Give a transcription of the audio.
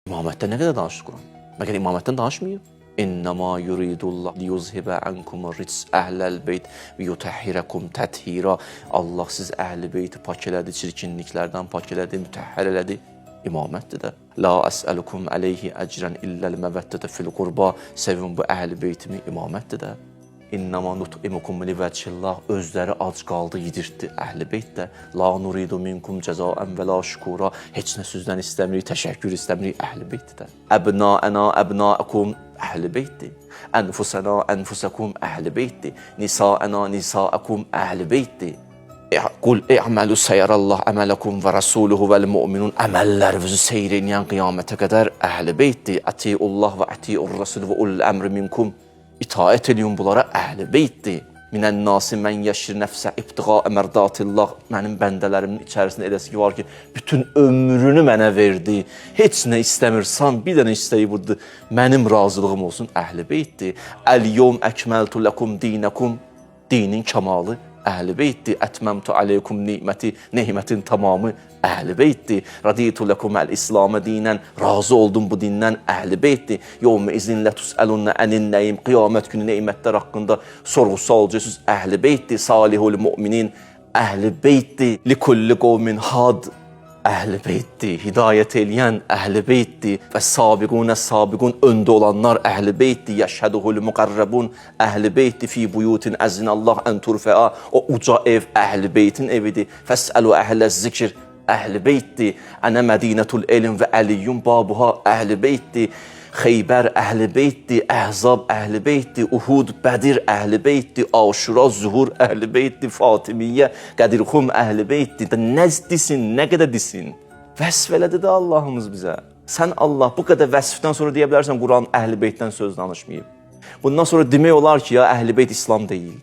İmamətdən nə qədər danışdı Quran? Məgər imamətdən danışmayıb? İnnəmā yuridullah liyuzhibə ənkumur rics əhləl beyt və yutəhhirəkum təthira. Allah siz əhl-i beyti pak elədi, çirkinliklərdən pak elədi, mütəhhər elədi. İmamətdir də. La əsəlukum əleyhi əcrən illəl məvəddətə fil qurba. Sevin bu əhl-i beytimi, imamətdir də. İnnəmə nut'imukum livəcillah. Özləri ac qaldı, yedirtdi əhl-i beyt də. La nuridu minkum cəzaən və la şükura. Heç nə sizdən istəmirik, təşəkkür istəmirik, əhl-i beytdir də. Əbnaəna əbnaəkum, əhl-i beytdir. Ənfusəna ənfusəkum, əhl-i beytdir. Nisaəna nisaəkum, əhl-i beytdir. Qul i'məlu səyərəllah əmələkum və rəsuluhu vəl müminun. Əməllərinizi seyr eləyən qiyamətə qədər əhl-i beytdir. Ətiullah və ətiur rəsul və ulul əmri minkum. İtaət edin bunlara, əhl-i beytdir. Minən nasi mən yəşir nəfsə ibtiğa əmərdatillah. Mənim bəndələrimin içərisində eləsi ki var ki, bütün ömrünü mənə verdi. Heç nə istəmirsən, bir dənə istəyi budur. Mənim razılığım olsun, əhl-i beytdir. Əl-yevm əkməltu ləkum dinəkum. Dinin kamalı əhl-i beytdir. Ətməmtu aleykum niməti, nehmətin tamamı əhl-i beytdir. Raditu ləkum əl-İslamə dinən, razı oldum bu dindən, əhl-i beytdir. Yevmə izinlə tusəlunnə ənin nəyim, qiyamət günü neymətlər haqqında sorğusu olacaqsınız, əhl-i beytdir. Salihul müminin, əhl-i beytdir. Likulli qovmin had, əhl-i beytdir. Hidayət eləyən əhl-i beytdir. Və sabiqunə sabiqun, öndə olanlar əhl-i beytdir. Yəşhəduhul müqarrabun, əhl-i beytdir. Fi buyutin əzinəllah ən turfəa, o uca ev əhl-i beytin evidir. Fəsəlu əhlə zikr, əhl-i beytdir. Ənə mədinətul elm və əliyyun babuha, əhl-i beytdir. Xeybər əhl-i beytdir, Əhzab əhl-i beytdir, Uhud, Bədir əhl-i beytdir, Aşura, Zuhur əhl-i beytdir, Fatimiyyə, Qədirxum əhl-i beytdir. Nə desin, nə qədər desin? Vəsf elədi də Allahımız bizə. Sən Allah bu qədər vəsfdən sonra deyə bilərsən Quran əhl-i beytdən söz danışmayıb. Bundan sonra demək olar ki, ya əhl-i beyt İslam deyil.